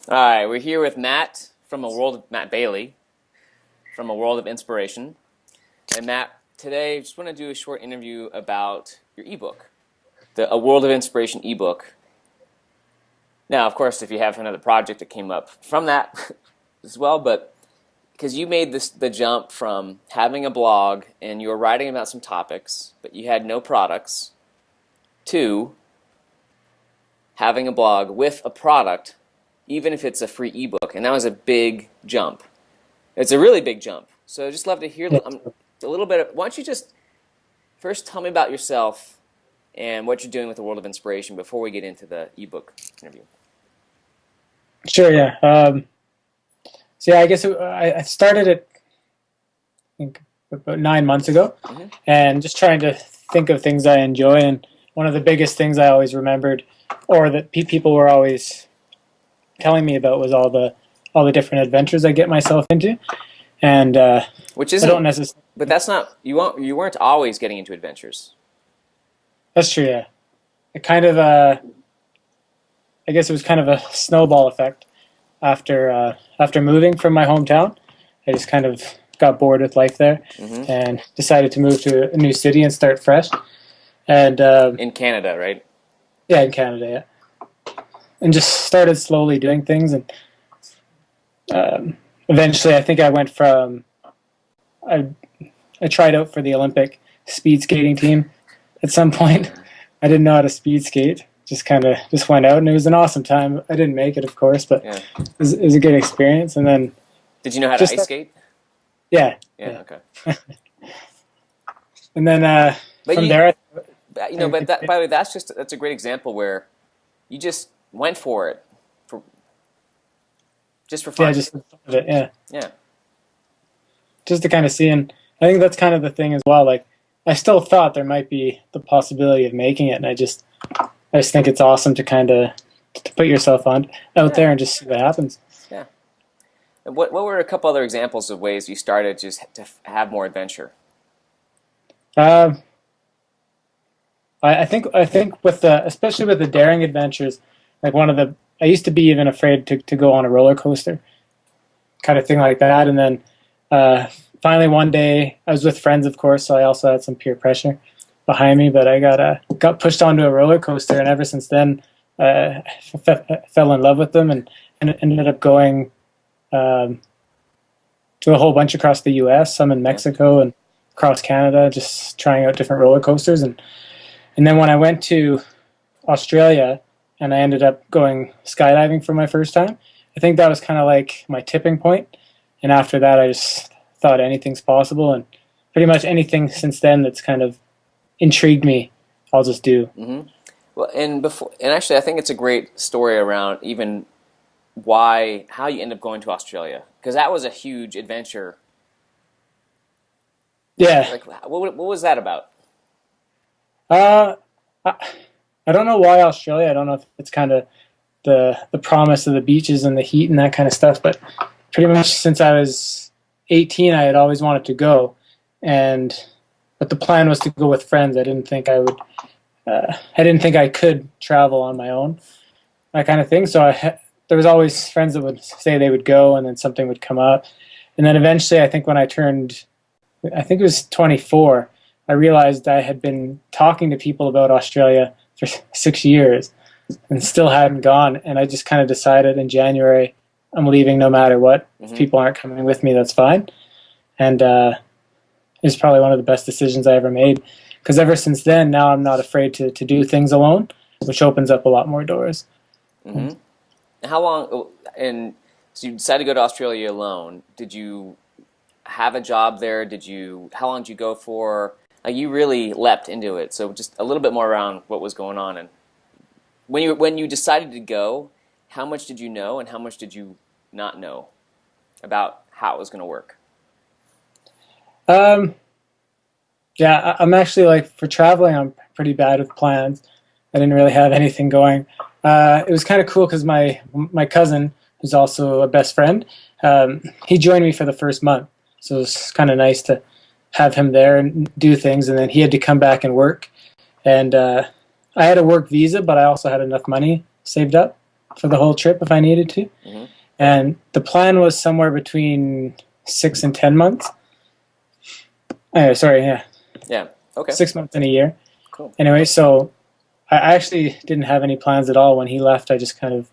All right, we're here with Matt Bailey from A World of Inspiration. And Matt, today I just want to do a short interview about your ebook, the A World of Inspiration ebook. Now, of course, if you have another project that came up from that as well, but because you made the jump from having a blog and you were writing about some topics, but you had no products, to having a blog with a product, even if it's a free ebook. And that was a big jump. It's a really big jump. So I'd just love to hear a little bit. Why don't you just first tell me about yourself and what you're doing with the World of Inspiration before we get into the ebook interview. Sure, yeah. So yeah, I guess I started it, I think, about 9 months ago, and just trying to think of things I enjoy. And one of the biggest things I always remembered, or that people were always telling me about, was all the different adventures I get myself into. And which isn't, I don't necessarily. But that's not you weren't always getting into adventures. That's true. Yeah, it kind of I guess it was kind of a snowball effect. After moving from my hometown, I just kind of got bored with life there, and decided to move to a new city and start fresh. And in Canada, right? Yeah, in Canada, yeah. And just started slowly doing things, and eventually, I think I went from I tried out for the Olympic speed skating team at some point. I didn't know how to speed skate. Just went out, and it was an awesome time. I didn't make it, of course, but yeah. it was a good experience. And then, did you know how to ice skate? Yeah. Yeah. Okay. And then there, by the way, that's a great example where you just went for it, just for fun. Yeah, just it. Yeah. Yeah. Just to kind of see, and I think that's kind of the thing as well. Like, I still thought there might be the possibility of making it, and I just think it's awesome to kind of put yourself out there and just see what happens. Yeah. And what were a couple other examples of ways you started just to have more adventure? I think with especially with the daring adventures, like I used to be even afraid to go on a roller coaster, kind of thing like that. And then finally one day I was with friends, of course, so I also had some peer pressure behind me, but I got pushed onto a roller coaster, and ever since then fell in love with them, and ended up going to a whole bunch across the U.S., some in Mexico and across Canada, just trying out different roller coasters. And then when I went to Australia and I ended up going skydiving for my first time, I think that was kind of like my tipping point. And after that, I just thought anything's possible, and pretty much anything since then that's kind of intrigued me, I'll just do. Well, and actually, I think it's a great story around even how you end up going to Australia, because that was a huge adventure. Yeah. Like, what was that about? I don't know why Australia. I don't know if it's kind of the promise of the beaches and the heat and that kind of stuff, but pretty much since I was 18, I had always wanted to go, but the plan was to go with friends. I didn't think I would. I didn't think I could travel on my own, that kind of thing. So there was always friends that would say they would go, and then something would come up, and then eventually, I think when I turned, I think it was 24, I realized I had been talking to people about Australia for 6 years, and still hadn't gone. And I just kind of decided in January, I'm leaving no matter what. If people aren't coming with me, that's fine. And it's probably one of the best decisions I ever made, because ever since then, now I'm not afraid to do things alone, which opens up a lot more doors. How long? And so you decided to go to Australia alone. Did you have a job there? How long did you go for? You really leapt into it. So just a little bit more around what was going on, and when you decided to go, how much did you know, and how much did you not know about how it was going to work? Yeah, I'm actually, like, for traveling, I'm pretty bad with plans. I didn't really have anything going. It was kind of cool because my cousin, who's also a best friend, he joined me for the first month. So it was kind of nice to have him there and do things. And then he had to come back and work. And I had a work visa, but I also had enough money saved up for the whole trip if I needed to. And the plan was somewhere between 6 and 10 months. Sorry, yeah, Yeah. Okay. 6 months and a year. Cool. Anyway, so I actually didn't have any plans at all when he left. I just kind of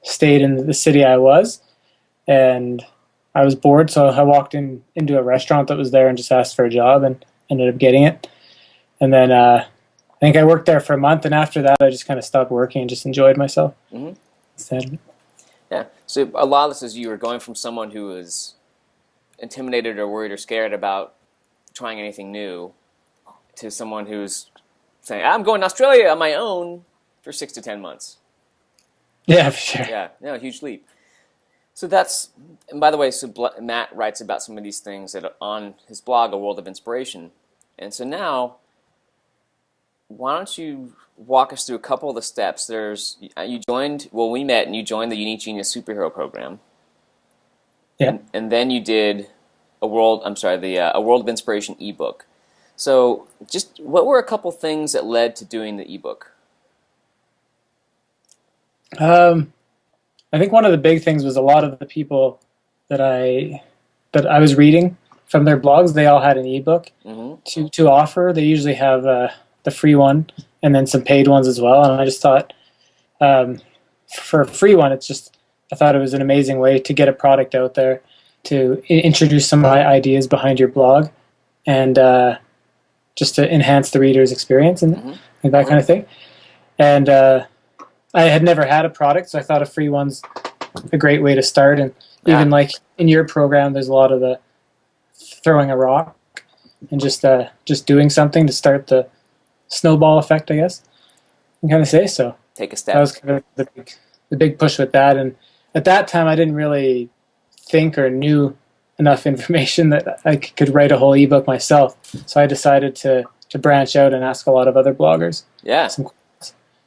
stayed in the city I was, and I was bored, so I walked into a restaurant that was there and just asked for a job and ended up getting it. And then I think I worked there for a month, and after that, I just kind of stopped working and just enjoyed myself Mm-hmm. instead. Yeah. So a lot of this is you were going from someone who was intimidated or worried or scared about trying anything new to someone who's saying, I'm going to Australia on my own for 6 to 10 months. Yeah, for sure. Yeah, no, huge leap. So that's, and by the way, so Matt writes about some of these things on his blog, A World of Inspiration. And so now, why don't you walk us through a couple of the steps? We met and you joined the Unique Genius Superhero Program. Yeah. And then you did A World of Inspiration ebook. So just what were a couple things that led to doing the ebook? I think one of the big things was a lot of the people that I was reading from their blogs. They all had an ebook to offer. They usually have the free one and then some paid ones as well. And I just thought for a free one, I thought it was an amazing way to get a product out there, to introduce some ideas behind your blog, and just to enhance the reader's experience and that kind of thing. And I had never had a product, so I thought a free one's a great way to start. And even like in your program, there's a lot of the throwing a rock and just doing something to start the snowball effect, I guess you can kind of say. So take a step. That was kind of the big push with that. And at that time, I didn't really think or knew enough information that I could write a whole ebook myself. So I decided to branch out and ask a lot of other bloggers. Yeah.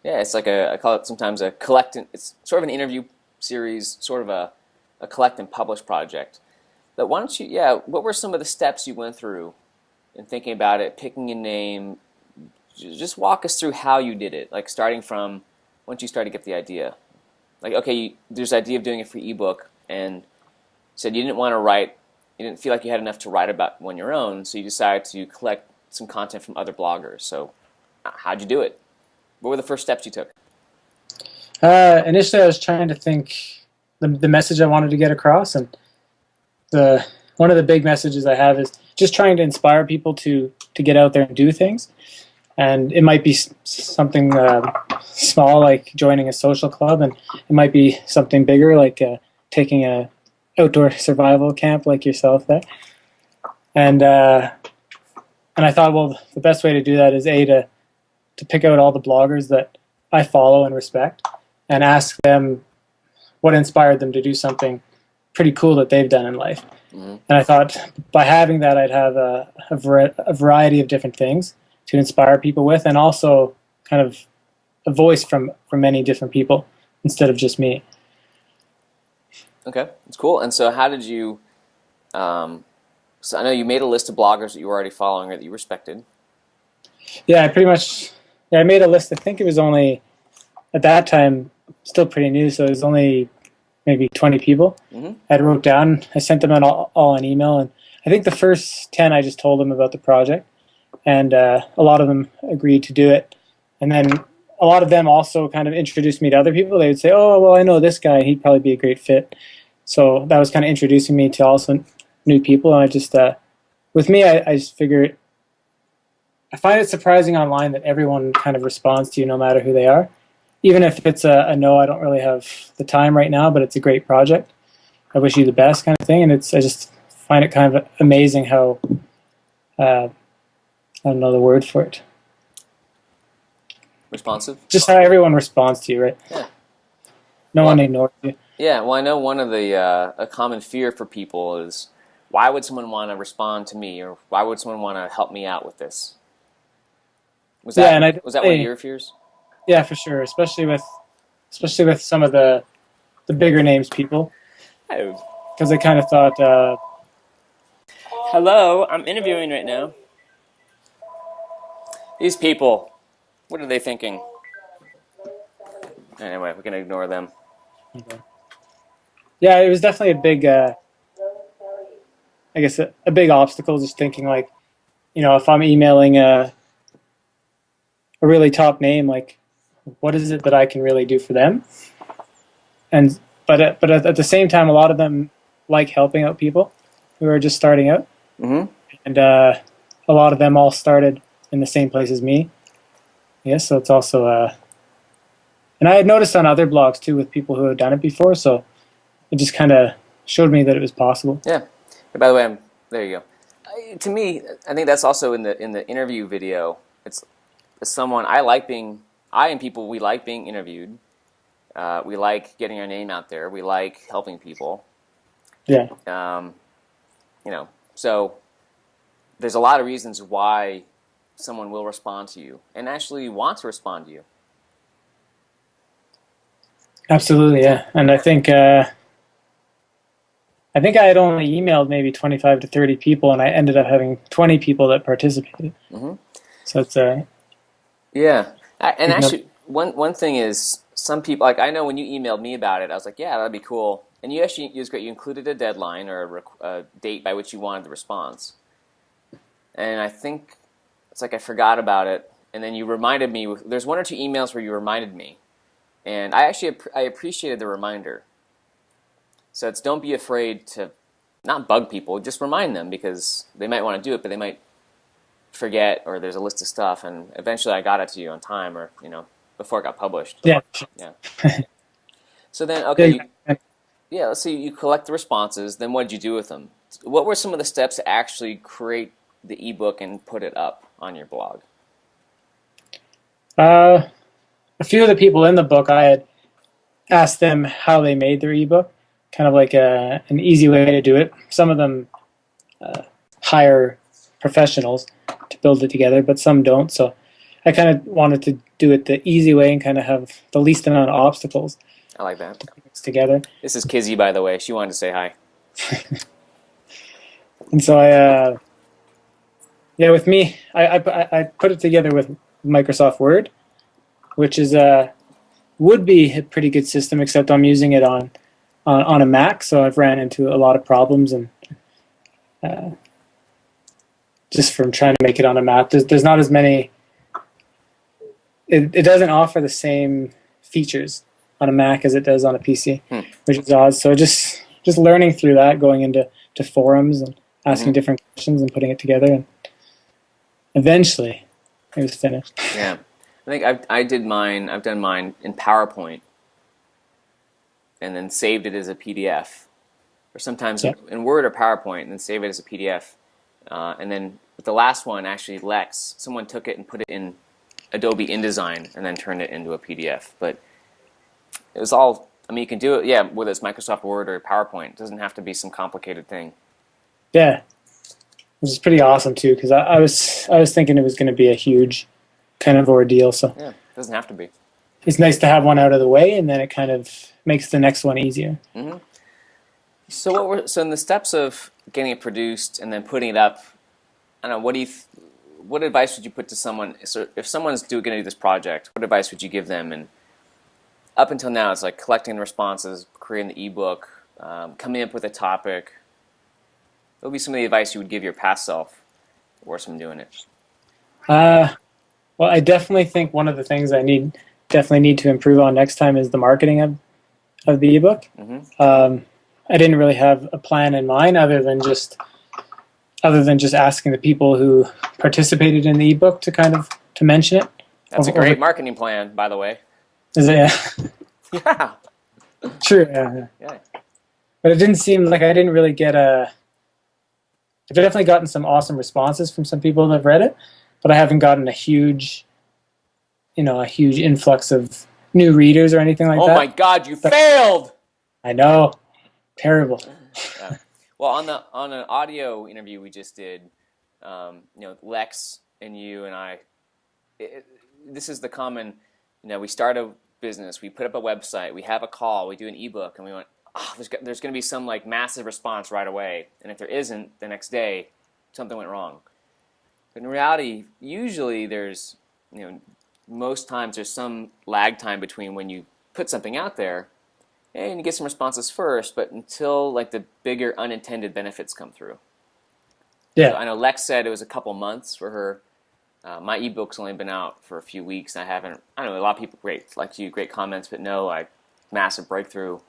Yeah, it's like I call it sometimes a collect. It's sort of an interview series, sort of a collect and publish project. But why don't you, what were some of the steps you went through in thinking about it, picking a name? Just walk us through how you did it, like starting from once you started to get the idea. Like, okay, there's the idea of doing a free ebook, and you said you didn't want to write, you didn't feel like you had enough to write about on your own, so you decided to collect some content from other bloggers. So how'd you do it? What were the first steps you took? Initially, I was trying to think the message I wanted to get across, and one of the big messages I have is just trying to inspire people to get out there and do things. And it might be something small, like joining a social club, and it might be something bigger, like taking a outdoor survival camp like yourself there. And I thought, well, the best way to do that is to pick out all the bloggers that I follow and respect and ask them what inspired them to do something pretty cool that they've done in life. Mm-hmm. And I thought by having that, I'd have a variety of different things to inspire people with, and also kind of a voice from many different people instead of just me. Okay, that's cool. And so how did you, so I know you made a list of bloggers that you were already following or that you respected. Yeah, I made a list. I think it was only, at that time, still pretty new, so it was only maybe 20 people. Mm-hmm. I wrote down, I sent them all an email, and I think the first 10 I just told them about the project, and a lot of them agreed to do it. And then a lot of them also kind of introduced me to other people. They would say, oh, well, I know this guy, he'd probably be a great fit. So that was kind of introducing me to also new people, and I just, with me, I just figured, I find it surprising online that everyone kind of responds to you no matter who they are. Even if it's a no, I don't really have the time right now, but it's a great project. I wish you the best kind of thing. And I just find it kind of amazing how, I don't know the word for it. Responsive? Just how everyone responds to you, right? Yeah. No one ignores you. Yeah, well, I know one of the, a common fear for people is, why would someone want to respond to me, or why would someone want to help me out with this? Was that one of your fears? Yeah, for sure. Especially with some of the bigger names people. Because I kind of thought. Hello, I'm interviewing right now. These people, what are they thinking? Anyway, we can ignore them. Okay. yeah, it was definitely a big, I guess, a big obstacle. Just thinking like, if I'm emailing a really top name, like, what is it that I can really do for them? And but at the same time, a lot of them like helping out people who are just starting out, Mm-hmm. and a lot of them all started in the same place as me. Yeah, so it's also and I had noticed on other blogs too with people who had done it before, so it just kind of showed me that it was possible. Yeah. And by the way, there you go. To me, I think that's also in the interview video. It's someone I like being. I and people we like being interviewed. We like getting our name out there. We like helping people. Yeah, So there's a lot of reasons why someone will respond to you and actually want to respond to you. absolutely. Yeah, and I think I had only emailed maybe 25 to 30 people, and I ended up having 20 people that participated. Mm-hmm. So it's Yeah, and big number. actually, one thing is some people like I know when you emailed me about it, I was like, yeah, that'd be cool. And it was great. You included a deadline or a date by which you wanted the response. And I think it's like I forgot about it, and then you reminded me. There's one or two emails where you reminded me, and I appreciated the reminder. So it's don't be afraid to not bug people, just remind them because they might want to do it, but they might forget or there's a list of stuff. And eventually, I got it to you on time, or before it got published. Yeah, Yeah. So then, yeah, okay, yeah. Let's see. You collect the responses. Then what did you do with them? What were some of the steps to actually create the ebook and put it up on your blog? uh, a few of the people in the book, I had asked them how they made their ebook, kind of like an easy way to do it. Some of them hire professionals to build it together, but some don't. So I kind of wanted to do it the easy way and kind of have the least amount of obstacles I like that. to put this together. This is Kizzy, by the way. She wanted to say hi. And so yeah, with me, I put it together with Microsoft Word, which is would be a pretty good system, except I'm using it on a Mac, so I've ran into a lot of problems and uh, just from trying to make it on a Mac. There's not as many. It doesn't offer the same features on a Mac as it does on a PC, which is odd. So just learning through that, going into forums and asking different questions and putting it together, and eventually it was finished. Yeah, I think I did mine. I've done mine in PowerPoint, and then saved it as a PDF, or sometimes Yeah. in Word or PowerPoint, and then save it as a PDF. And then with the last one, actually Lex, someone took it and put it in Adobe InDesign, and then turned it into a PDF. But it was all. I mean, you can do it. Yeah, whether it's Microsoft Word or PowerPoint, it doesn't have to be some complicated thing. Yeah, which is pretty awesome too, because I was thinking it was going to be a huge kind of ordeal. So Yeah, it doesn't have to be. it's nice to have one out of the way, and then it kind of makes the next one easier. Mm-hmm. So in the steps of getting it produced and then putting it up, I don't know. What advice would you put to someone? So if someone's going to do this project, what advice would you give them? And up until now, it's like collecting the responses, creating the ebook, coming up with a topic. What would be some of the advice you would give your past self, or someone doing it? Well, I definitely think one of the things I definitely need to improve on next time is the marketing of the ebook. Mm-hmm. I didn't really have a plan in mind other than just asking the people who participated in the ebook to mention it. That's a great marketing plan, by the way. Is it? Yeah. True. Yeah. Yeah. But it didn't seem like I didn't really get I've definitely gotten some awesome responses from some people that have read it, but I haven't gotten a huge influx of new readers or anything like that. Oh my God, you failed! I know. Terrible. Yeah. Well, on an audio interview we just did, Lex and you and I, this is the common, we start a business, we put up a website, we have a call, we do an ebook, and we went, there's going to be some like massive response right away, and if there isn't, the next day, something went wrong. But in reality, usually there's, most times there's some lag time between when you put something out there and you get some responses first, but until like the bigger unintended benefits come through. Yeah. So I know Lex said it was a couple months for her. My ebook's only been out for a few weeks, and I haven't. I don't know, a lot of people great, like you, great comments, but no, like massive breakthrough.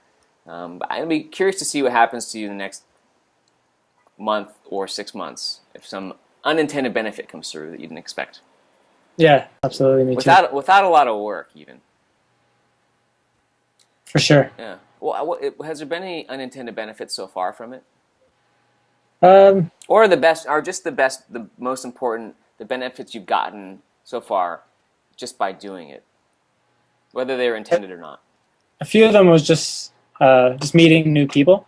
But I'd be curious to see what happens to you in the next month or 6 months if some unintended benefit comes through that you didn't expect. Yeah, absolutely. Me too. Without a lot of work, even. For sure. Yeah. Well, has there been any unintended benefits so far from it? Or the most important, the benefits you've gotten so far just by doing it, whether they were intended or not? A few of them was just meeting new people.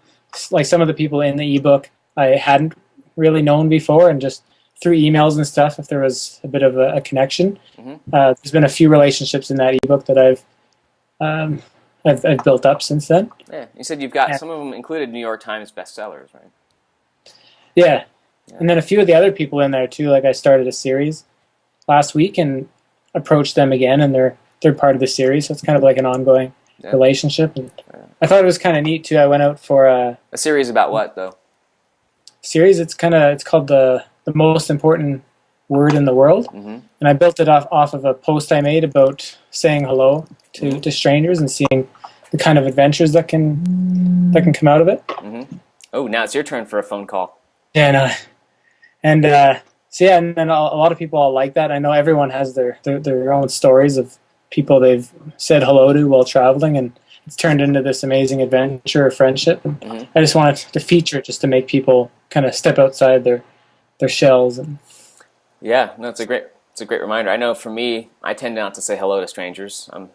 Like some of the people in the ebook I hadn't really known before, and just through emails and stuff, if there was a bit of a connection. Mm-hmm. There's been a few relationships in that ebook that I've built up since then. Yeah, you said you've got some of them included New York Times bestsellers, right? Yeah. And then a few of the other people in there too. Like I started a series last week and approached them again, and they're part of the series. So it's kind of like an ongoing relationship. And I thought it was kind of neat too. I went out for a series about what though? Series. It's called the most important word in the world, and I built it off of a post I made about saying hello to strangers and seeing the kind of adventures that can come out of it. Mm-hmm. Oh, now it's your turn for a phone call. Yeah, and then a lot of people all like that. I know everyone has their own stories of people they've said hello to while traveling, and it's turned into this amazing adventure or friendship. And I just wanted to feature it just to make people kind of step outside their shells. And yeah, no, it's a great reminder. I know for me, I tend not to say hello to strangers, for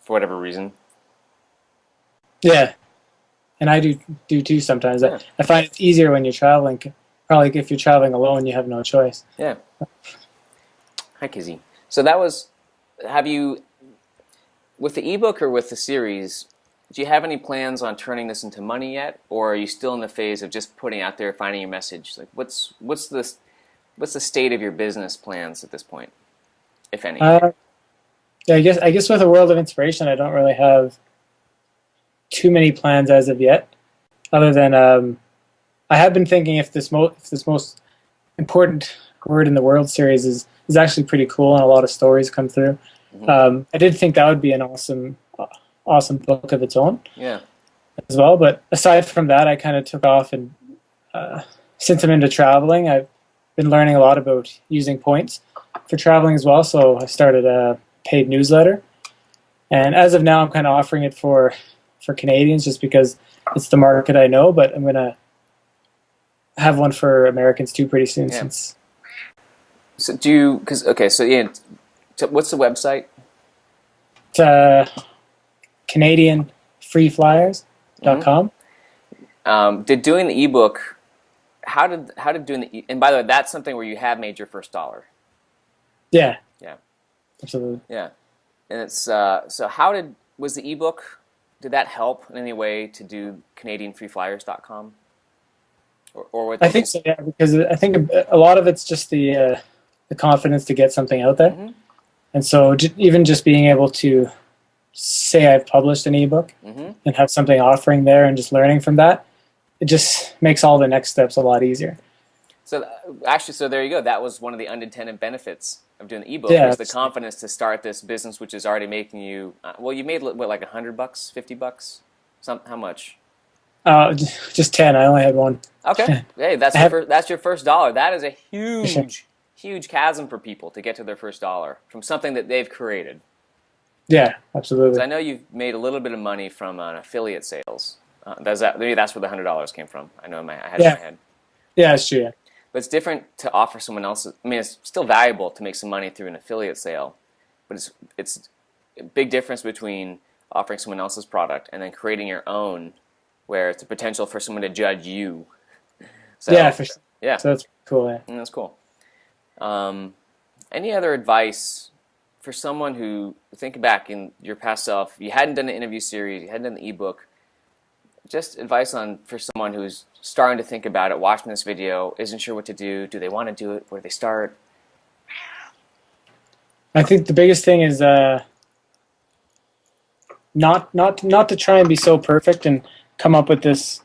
whatever reason. Yeah, and I do too sometimes. Yeah. I find it's easier when you're traveling. Probably if you're traveling alone, you have no choice. Yeah. Hi, Kizzy. So that was. Have you, with the ebook or with the series, do you have any plans on turning this into money yet, or are you still in the phase of just putting out there, finding your message? Like, what's the state of your business plans at this point, if any? Yeah, I guess with a World of Inspiration, I don't really have too many plans as of yet, other than I have been thinking if this most important word in the world series is actually pretty cool and a lot of stories come through. I did think that would be an awesome book of its own. Yeah. As well, but aside from that, I kind of took off, and since I'm into traveling, I've been learning a lot about using points for traveling as well. So I started a paid newsletter, and as of now, I'm kind of offering it for Canadians just because it's the market I know. But I'm gonna have one for Americans too pretty soon. Yeah. Since so do you? Because so yeah, what's the website? It's CanadianFreeFlyers.com. Did doing the ebook? How did doing the? And by the way, that's something where you have made your first dollar. Yeah. Yeah. Absolutely. Yeah, and it's so was the ebook? Did that help in any way to do CanadianFreeFlyers.com? Or what? I think so. Yeah, because I think a lot of it's just the confidence to get something out there, and so even just being able to say I've published an ebook and have something offering there, and just learning from that, it just makes all the next steps a lot easier. So actually, so there you go. That was one of the unintended benefits of doing the ebook, was the confidence to start this business, which is already making you. Well, you made what, like $100, $50? How much? Just 10. I only had one. Okay. Hey, that's your first dollar. That is a huge chasm for people to get to their first dollar from something that they've created. Yeah, absolutely. So I know you've made a little bit of money from an affiliate sales. Maybe that's where the $100 came from. I know I had it in my head. Yeah, it's true. Yeah. But it's different to offer someone else. I mean, it's still valuable to make some money through an affiliate sale, but it's a big difference between offering someone else's product and then creating your own, where it's a potential for someone to judge you. So, yeah, for sure. Yeah. So that's cool. Yeah. That's cool. Any other advice for someone who, think back in your past self, you hadn't done an interview series, you hadn't done the ebook, just advice for someone who's starting to think about it, watching this video, isn't sure what to do they want to do it, where do they start? I think the biggest thing is not to try and be so perfect and come up with this,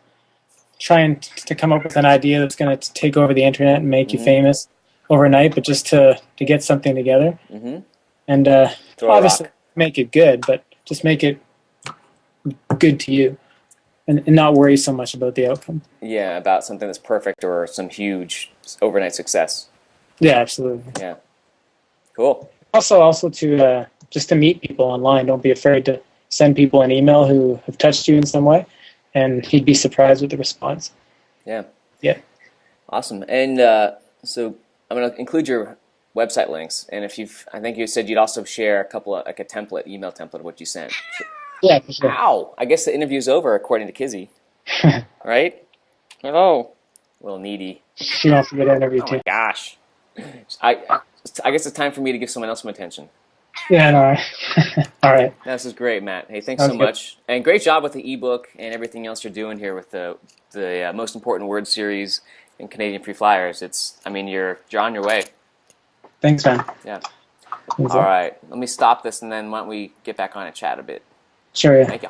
trying to come up with an idea that's going to take over the internet and make you famous overnight, but just to get something together and Throw a obviously rock. make it good, but just make it good to you and not worry so much about the outcome. Yeah, about something that's perfect or some huge overnight success. Yeah, absolutely. Yeah. Cool. Also to just to meet people online. Don't be afraid to send people an email who have touched you in some way, and you'd be surprised with the response. Yeah. Yeah. Awesome. And so I'm going to include your website links. And if I think you said you'd also share a couple of, like a template, email template of what you sent. Yeah, for sure. Ow! I guess the interview's over, according to Kizzy. Right? Hello. A little needy. She wants to get an interview Oh too. my gosh. I guess it's time for me to give someone else some attention. Yeah, no. All right. This is great, Matt. Hey, thanks Sounds so good. much. And great job with the ebook and everything else you're doing here with the Most Important Word series and Canadian Free Flyers. You're on your way. Thanks, man. Yeah. Thanks, All right. Let me stop this, and then why don't we get back on and chat a bit. Sure, yeah. Thank you.